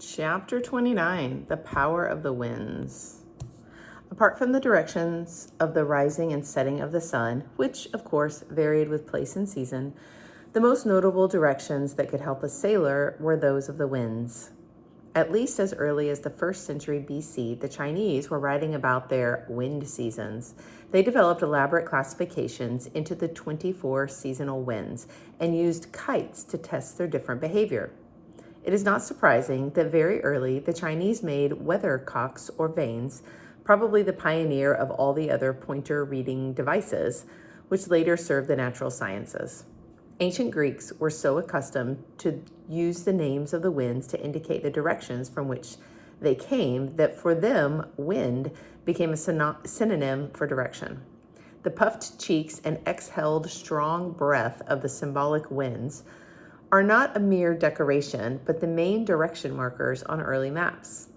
Chapter 29, The Power of the Winds. Apart from the directions of the rising and setting of the sun, which, of course, varied with place and season, the most notable directions that could help a sailor were those of the winds. At least as early as the 1st century BC, the Chinese were writing about their wind seasons. They developed elaborate classifications into the 24 seasonal winds and used kites to test their different behavior. It is not surprising that very early the Chinese made weathercocks or vanes, probably the pioneer of all the other pointer reading devices, which later served the natural sciences. Ancient Greeks were so accustomed to use the names of the winds to indicate the directions from which they came that for them, wind became a synonym for direction. The puffed cheeks and exhaled strong breath of the symbolic winds are not a mere decoration, but the main direction markers on early maps.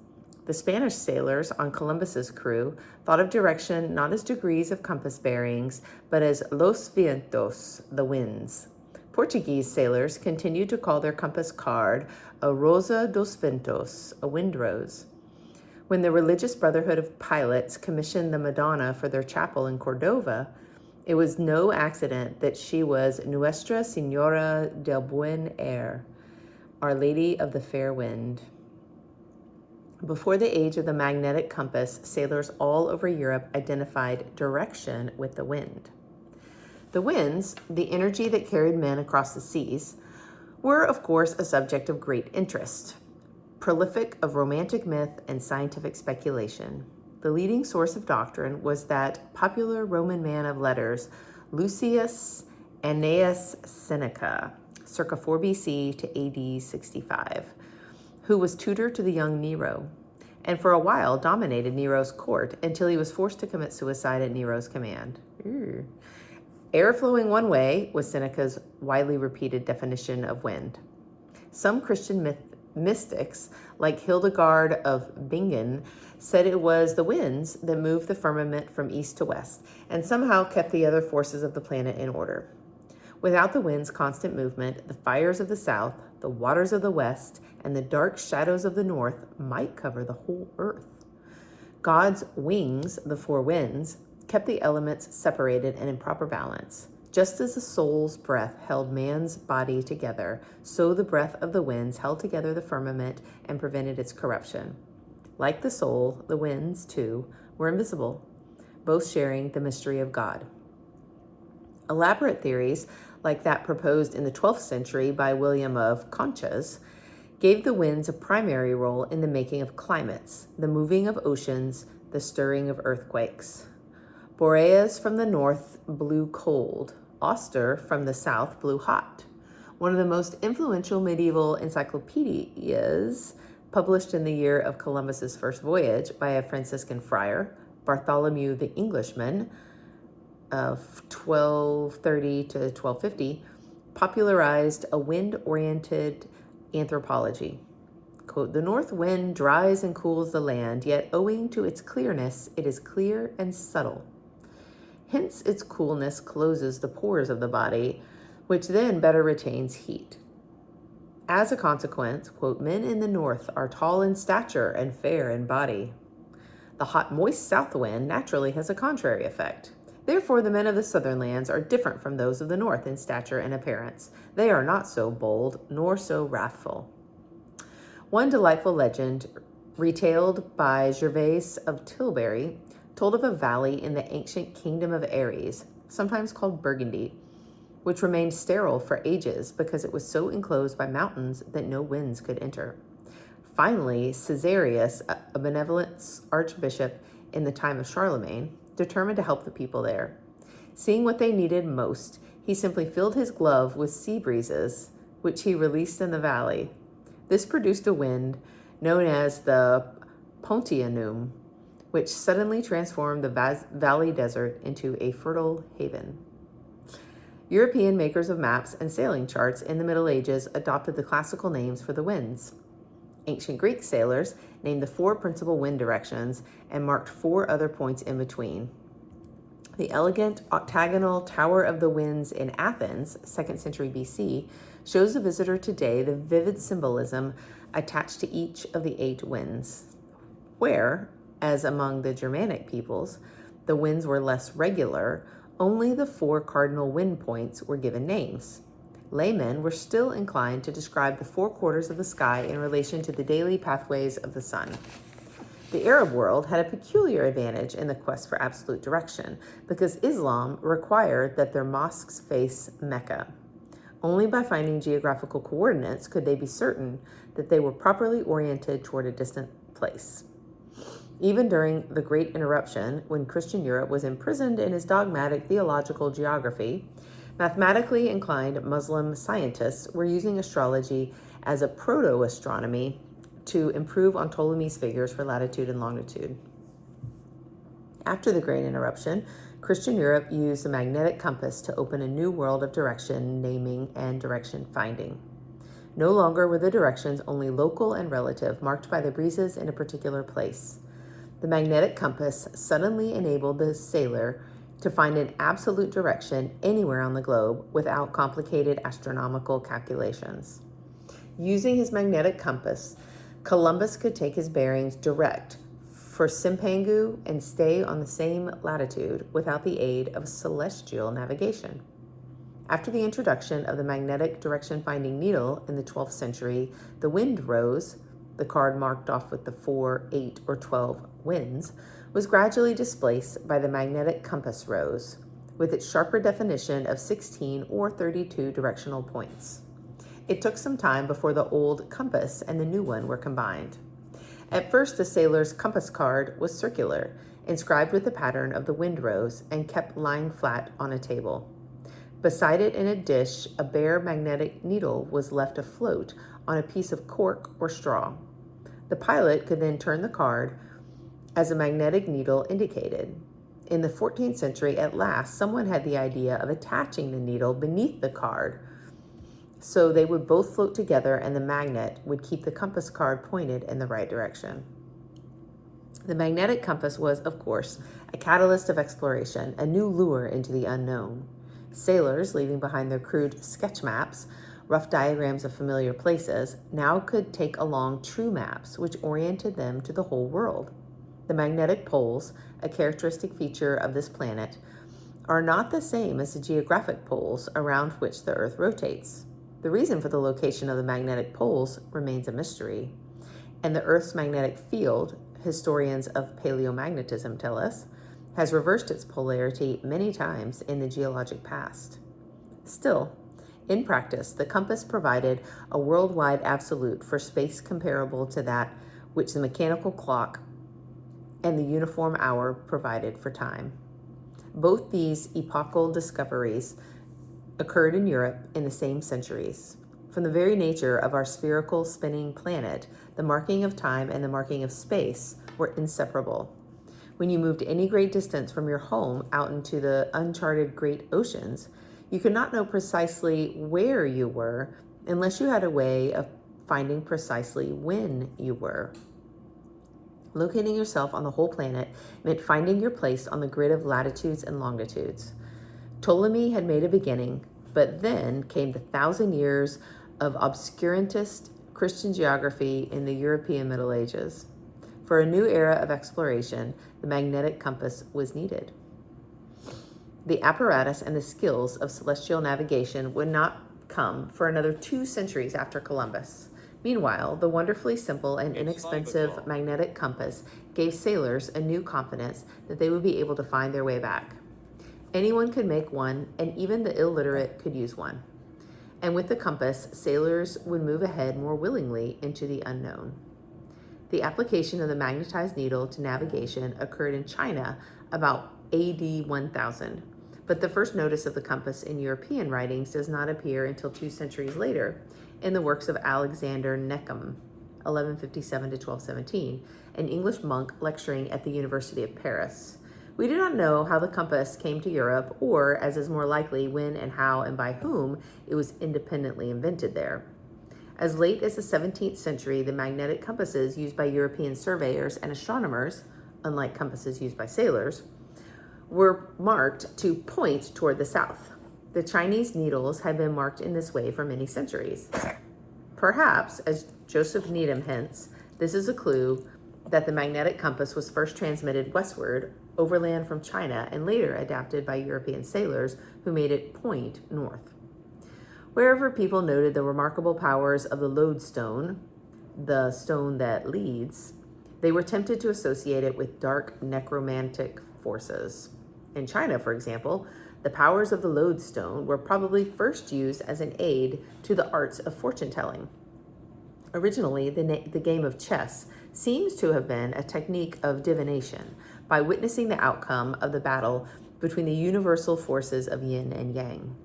The Spanish sailors on Columbus's crew thought of direction not as degrees of compass bearings, but as los vientos, the winds. Portuguese sailors continued to call their compass card a rosa dos ventos, a wind rose. When the Religious Brotherhood of Pilots commissioned the Madonna for their chapel in Cordova, it was no accident that she was Nuestra Señora del Buen Air, Our Lady of the Fair Wind. Before the age of the magnetic compass, sailors all over Europe identified direction with the wind. The winds, the energy that carried men across the seas, were, of course, a subject of great interest, prolific of romantic myth and scientific speculation. The leading source of doctrine was that popular Roman man of letters, Lucius Annaeus Seneca, circa 4 BC to AD 65, who was tutor to the young Nero, and for a while dominated Nero's court until he was forced to commit suicide at Nero's command. Air flowing one way was Seneca's widely repeated definition of wind. Some Christian mystics, like Hildegard of Bingen, said it was the winds that moved the firmament from east to west and somehow kept the other forces of the planet in order. Without the wind's constant movement, the fires of the south, the waters of the west, and the dark shadows of the north might cover the whole earth. God's wings, the four winds, kept the elements separated and in proper balance. Just as the soul's breath held man's body together, so the breath of the winds held together the firmament and prevented its corruption. Like the soul, the winds, too, were invisible, both sharing the mystery of God. Elaborate theories, like that proposed in the 12th century by William of Conches, gave the winds a primary role in the making of climates, the moving of oceans, the stirring of earthquakes. Boreas from the north blew cold. Auster from the south blew hot. One of the most influential medieval encyclopedias, published in the year of Columbus's first voyage by a Franciscan friar, Bartholomew the Englishman, of 1230 to 1250, popularized a wind-oriented anthropology. Quote, "The north wind dries and cools the land, yet owing to its clearness, it is clear and subtle. Hence its coolness closes the pores of the body, which then better retains heat. As a consequence, quote, men in the north are tall in stature and fair in body. The hot, moist south wind naturally has a contrary effect. Therefore, the men of the southern lands are different from those of the north in stature and appearance. They are not so bold, nor so wrathful." One delightful legend, retailed by Gervase of Tilbury, told of a valley in the ancient kingdom of Ares, sometimes called Burgundy, which remained sterile for ages because it was so enclosed by mountains that no winds could enter. Finally, Caesarius, a benevolent archbishop in the time of Charlemagne, determined to help the people there. Seeing what they needed most, he simply filled his glove with sea breezes, which he released in the valley. This produced a wind known as the Pontianum, which suddenly transformed the valley desert into a fertile haven. European makers of maps and sailing charts in the Middle Ages adopted the classical names for the winds. Ancient Greek sailors named the 4 principal wind directions and marked 4 other points in between. The elegant octagonal Tower of the Winds in Athens, 2nd century BC, shows the visitor today the vivid symbolism attached to each of the 8 winds, where, as among the Germanic peoples, the winds were less regular, only the 4 cardinal wind points were given names. Laymen were still inclined to describe the 4 quarters of the sky in relation to the daily pathways of the sun. The Arab world had a peculiar advantage in the quest for absolute direction because Islam required that their mosques face Mecca. Only by finding geographical coordinates could they be certain that they were properly oriented toward a distant place. Even during the Great Interruption, when Christian Europe was imprisoned in his dogmatic theological geography, mathematically inclined Muslim scientists were using astrology as a proto-astronomy to improve on Ptolemy's figures for latitude and longitude. After the Great Interruption, Christian Europe used the magnetic compass to open a new world of direction, naming, and direction finding. No longer were the directions only local and relative, marked by the breezes in a particular place. The magnetic compass suddenly enabled the sailor to find an absolute direction anywhere on the globe without complicated astronomical calculations. Using his magnetic compass, Columbus could take his bearings direct for Simpangu and stay on the same latitude without the aid of celestial navigation. After the introduction of the magnetic direction-finding needle in the 12th century, the wind rose, the card marked off with the 4, 8, or 12 winds, was gradually displaced by the magnetic compass rose, with its sharper definition of 16 or 32 directional points. It took some time before the old compass and the new one were combined. At first, the sailor's compass card was circular, inscribed with the pattern of the wind rose, and kept lying flat on a table. Beside it in a dish, a bare magnetic needle was left afloat on a piece of cork or straw. The pilot could then turn the card as a magnetic needle indicated. In the 14th century, at last, someone had the idea of attaching the needle beneath the card so they would both float together and the magnet would keep the compass card pointed in the right direction. The magnetic compass was, of course, a catalyst of exploration, a new lure into the unknown. Sailors, leaving behind their crude sketch maps, rough diagrams of familiar places, now could take along true maps which oriented them to the whole world. The magnetic poles, a characteristic feature of this planet, are not the same as the geographic poles around which the Earth rotates. The reason for the location of the magnetic poles remains a mystery, and the Earth's magnetic field, historians of paleomagnetism tell us, has reversed its polarity many times in the geologic past. Still, in practice, the compass provided a worldwide absolute for space comparable to that which the mechanical clock and the uniform hour provided for time. Both these epochal discoveries occurred in Europe in the same centuries. From the very nature of our spherical spinning planet, the marking of time and the marking of space were inseparable. When you moved any great distance from your home out into the uncharted great oceans, you could not know precisely where you were unless you had a way of finding precisely when you were. Locating yourself on the whole planet meant finding your place on the grid of latitudes and longitudes. Ptolemy had made a beginning, but then came the 1,000 years of obscurantist Christian geography in the European Middle Ages. For a new era of exploration, the magnetic compass was needed. The apparatus and the skills of celestial navigation would not come for another 2 centuries after Columbus. Meanwhile, the wonderfully simple and inexpensive magnetic compass gave sailors a new confidence that they would be able to find their way back. Anyone could make one, and even the illiterate could use one. And with the compass, sailors would move ahead more willingly into the unknown. The application of the magnetized needle to navigation occurred in China about AD 1000, but the first notice of the compass in European writings does not appear until 2 centuries later in the works of Alexander Neckham, 1157 to 1217, an English monk lecturing at the University of Paris. We do not know how the compass came to Europe, or, as is more likely, when and how and by whom it was independently invented there. As late as the 17th century, the magnetic compasses used by European surveyors and astronomers, unlike compasses used by sailors, were marked to point toward the south. The Chinese needles had been marked in this way for many centuries. Perhaps, as Joseph Needham hints, this is a clue that the magnetic compass was first transmitted westward, overland from China, and later adapted by European sailors who made it point north. Wherever people noted the remarkable powers of the lodestone, the stone that leads, they were tempted to associate it with dark necromantic forces. In China, for example, the powers of the lodestone were probably first used as an aid to the arts of fortune-telling. Originally, the game of chess seems to have been a technique of divination by witnessing the outcome of the battle between the universal forces of yin and yang.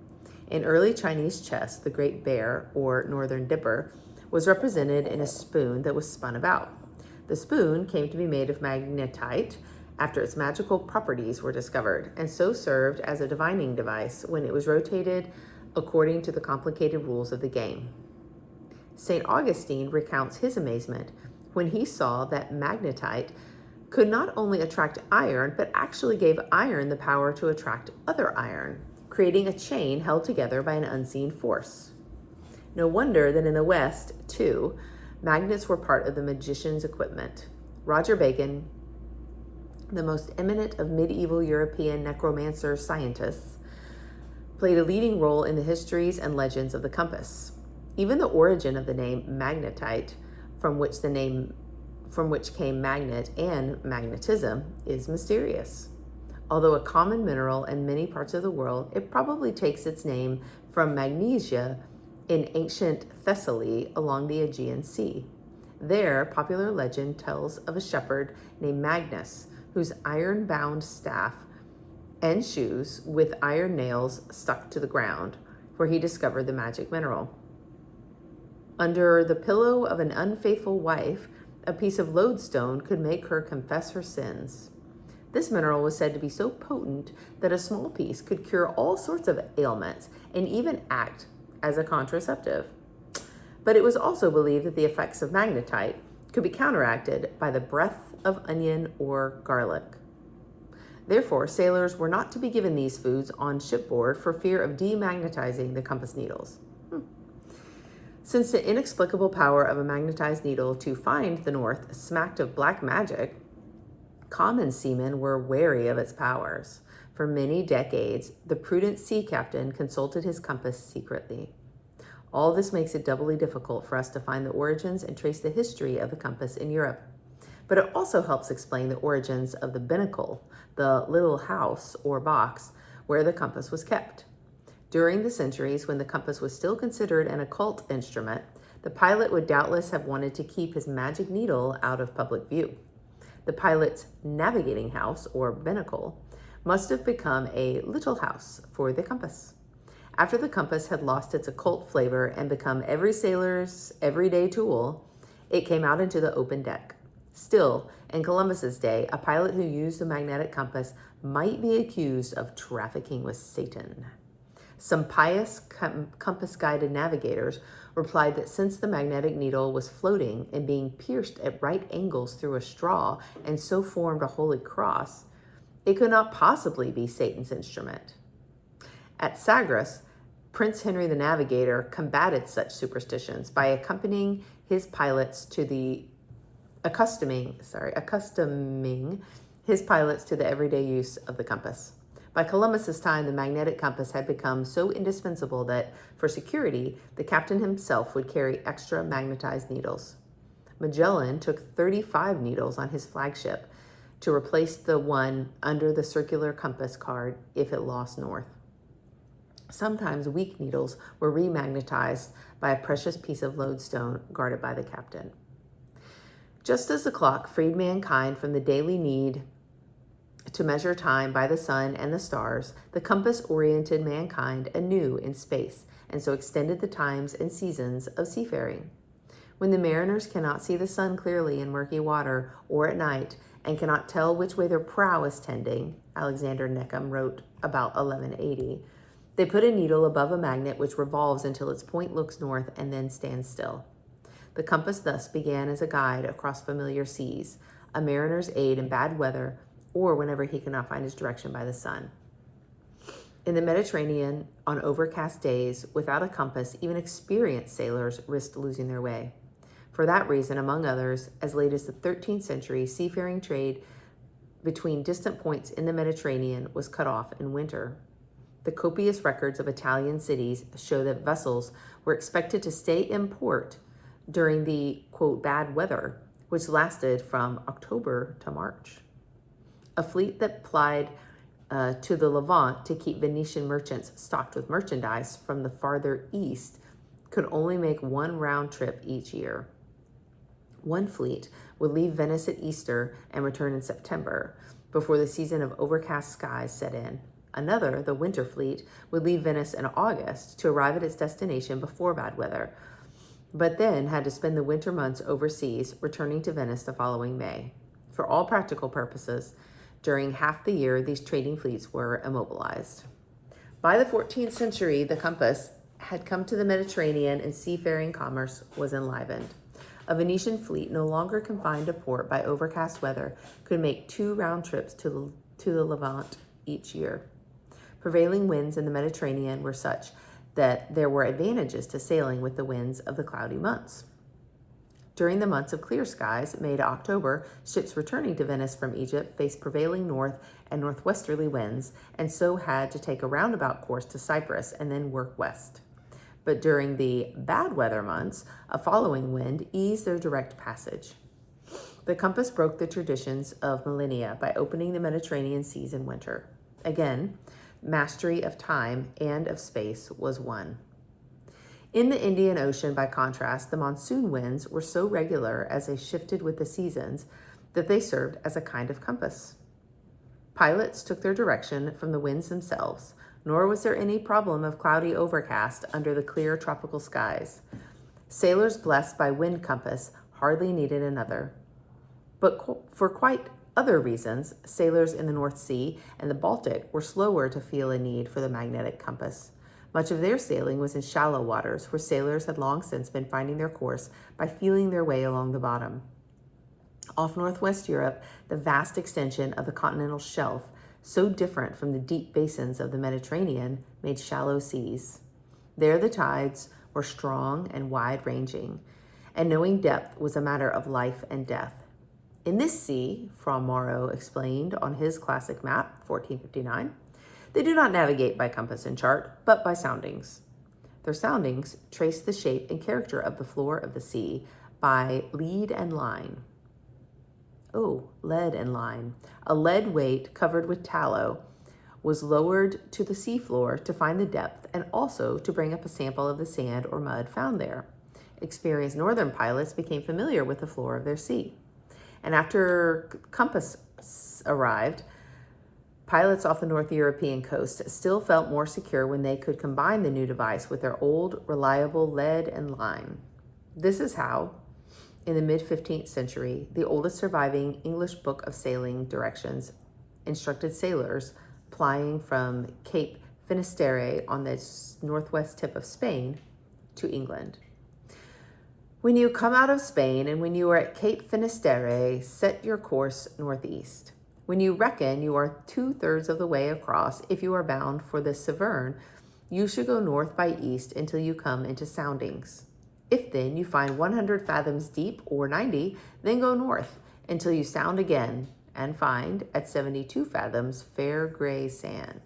In early Chinese chess, the Great Bear, or Northern Dipper, was represented in a spoon that was spun about. The spoon came to be made of magnetite after its magical properties were discovered, and so served as a divining device when it was rotated according to the complicated rules of the game. St. Augustine recounts his amazement when he saw that magnetite could not only attract iron, but actually gave iron the power to attract other iron, creating a chain held together by an unseen force. No wonder that in the West, too, magnets were part of the magician's equipment. Roger Bacon, the most eminent of medieval European necromancer scientists, played a leading role in the histories and legends of the compass. Even the origin of the name magnetite, from which came magnet and magnetism, is mysterious. Although a common mineral in many parts of the world, it probably takes its name from magnesia in ancient Thessaly along the Aegean Sea. There, popular legend tells of a shepherd named Magnus, whose iron-bound staff and shoes with iron nails stuck to the ground, where he discovered the magic mineral. Under the pillow of an unfaithful wife, a piece of lodestone could make her confess her sins. This mineral was said to be so potent that a small piece could cure all sorts of ailments and even act as a contraceptive. But it was also believed that the effects of magnetite could be counteracted by the breath of onion or garlic. Therefore, sailors were not to be given these foods on shipboard for fear of demagnetizing the compass needles. Since the inexplicable power of a magnetized needle to find the north smacked of black magic, common seamen were wary of its powers. For many decades, the prudent sea captain consulted his compass secretly. All this makes it doubly difficult for us to find the origins and trace the history of the compass in Europe. But it also helps explain the origins of the binnacle, the little house or box where the compass was kept. During the centuries when the compass was still considered an occult instrument, the pilot would doubtless have wanted to keep his magic needle out of public view. The pilot's navigating house, or binnacle, must have become a little house for the compass. After the compass had lost its occult flavor and become every sailor's everyday tool, it came out into the open deck. Still, in Columbus's day, a pilot who used a magnetic compass might be accused of trafficking with Satan. Some pious compass-guided navigators replied that since the magnetic needle was floating and being pierced at right angles through a straw and so formed a holy cross, it could not possibly be Satan's instrument. At Sagres, Prince Henry the Navigator combated such superstitions by accustoming his pilots to the everyday use of the compass. By Columbus's time, the magnetic compass had become so indispensable that, for security, the captain himself would carry extra magnetized needles. Magellan took 35 needles on his flagship to replace the one under the circular compass card if it lost north. Sometimes weak needles were remagnetized by a precious piece of lodestone guarded by the captain. Just as the clock freed mankind from the daily need to measure time by the sun and the stars, the compass oriented mankind anew in space, and so extended the times and seasons of seafaring. When the mariners cannot see the sun clearly in murky water or at night, and cannot tell which way their prow is tending, Alexander Neckham wrote about 1180, they put a needle above a magnet which revolves until its point looks north and then stands still. The compass thus began as a guide across familiar seas, a mariner's aid in bad weather, or whenever he could not find his direction by the sun. In the Mediterranean, on overcast days, without a compass, even experienced sailors risked losing their way. For that reason, among others, as late as the 13th century, seafaring trade between distant points in the Mediterranean was cut off in winter. The copious records of Italian cities show that vessels were expected to stay in port during the, quote, bad weather, which lasted from October to March. A fleet that plied to the Levant to keep Venetian merchants stocked with merchandise from the farther east could only make one round trip each year. One fleet would leave Venice at Easter and return in September, before the season of overcast skies set in. Another, the winter fleet, would leave Venice in August to arrive at its destination before bad weather, but then had to spend the winter months overseas, returning to Venice the following May. For all practical purposes, during half the year, these trading fleets were immobilized. By the 14th century, the compass had come to the Mediterranean and seafaring commerce was enlivened. A Venetian fleet, no longer confined to port by overcast weather, could make 2 round trips to the Levant each year. Prevailing winds in the Mediterranean were such that there were advantages to sailing with the winds of the cloudy months. During the months of clear skies, May to October, ships returning to Venice from Egypt faced prevailing north and northwesterly winds, and so had to take a roundabout course to Cyprus and then work west. But during the bad weather months, a following wind eased their direct passage. The compass broke the traditions of millennia by opening the Mediterranean seas in winter. Again, mastery of time and of space was won. In the Indian Ocean, by contrast, the monsoon winds were so regular as they shifted with the seasons that they served as a kind of compass. Pilots took their direction from the winds themselves, nor was there any problem of cloudy overcast under the clear tropical skies. Sailors blessed by wind compass hardly needed another. But for quite other reasons, sailors in the North Sea and the Baltic were slower to feel a need for the magnetic compass. Much of their sailing was in shallow waters, where sailors had long since been finding their course by feeling their way along the bottom. Off northwest Europe, the vast extension of the continental shelf, so different from the deep basins of the Mediterranean, made shallow seas. There the tides were strong and wide-ranging, and knowing depth was a matter of life and death. In this sea, Fra Mauro explained on his classic map, 1459, they do not navigate by compass and chart, but by soundings. Their soundings trace the shape and character of the floor of the sea by lead and line. Oh, lead and line. A lead weight covered with tallow was lowered to the seafloor to find the depth and also to bring up a sample of the sand or mud found there. Experienced northern pilots became familiar with the floor of their sea. And after compass arrived, pilots off the North European coast still felt more secure when they could combine the new device with their old, reliable lead and line. This is how, in the mid-15th century, the oldest surviving English book of sailing directions instructed sailors plying from Cape Finisterre on the northwest tip of Spain to England. When you come out of Spain and when you are at Cape Finisterre, set your course northeast. When you reckon you are 2/3 of the way across, if you are bound for the Severn, you should go north by east until you come into soundings. If then you find 100 fathoms deep or 90, then go north until you sound again and find at 72 fathoms fair gray sand.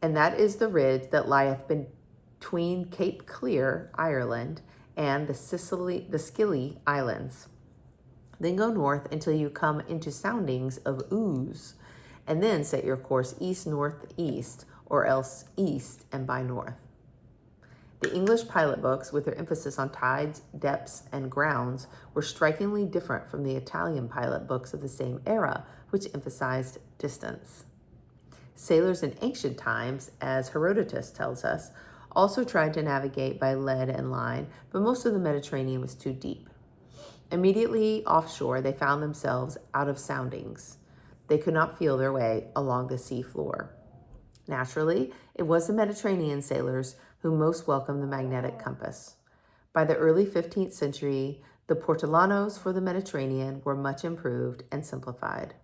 And that is the ridge that lieth between Cape Clear, Ireland, and the Scilly Islands. Then go north until you come into soundings of Ooze, and then set your course east-northeast, or else east and by north. The English pilot books, with their emphasis on tides, depths, and grounds, were strikingly different from the Italian pilot books of the same era, which emphasized distance. Sailors in ancient times, as Herodotus tells us, also tried to navigate by lead and line, but most of the Mediterranean was too deep. Immediately offshore, they found themselves out of soundings. They could not feel their way along the sea floor. Naturally, it was the Mediterranean sailors who most welcomed the magnetic compass. By the early 15th century, the portolanos for the Mediterranean were much improved and simplified.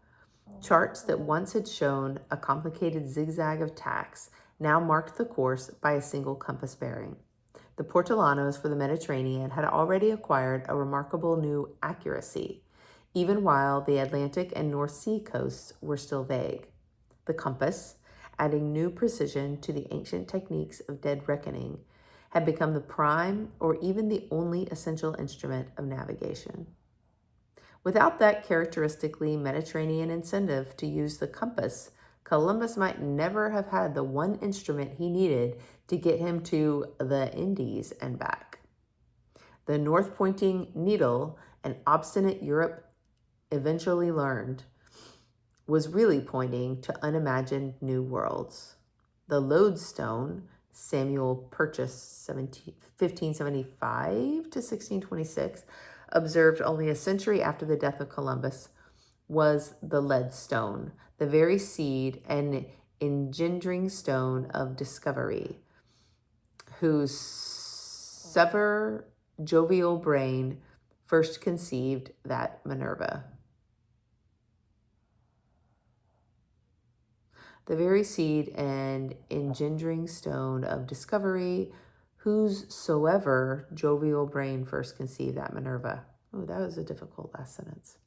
Charts that once had shown a complicated zigzag of tacks now marked the course by a single compass bearing. The Portolanos for the Mediterranean had already acquired a remarkable new accuracy, even while the Atlantic and North Sea coasts were still vague. The compass, adding new precision to the ancient techniques of dead reckoning, had become the prime or even the only essential instrument of navigation. Without that characteristically Mediterranean incentive to use the compass, Columbus might never have had the one instrument he needed to get him to the Indies and back. The north-pointing needle, an obstinate Europe eventually learned, was really pointing to unimagined new worlds. The lodestone, Samuel purchased 1575 to 1626, observed only a century after the death of Columbus, was the lead stone, the very seed and engendering stone of discovery, whose sever jovial brain first conceived that Minerva. The very seed and engendering stone of discovery, whosoever jovial brain first conceived that Minerva. Oh, that was a difficult last sentence.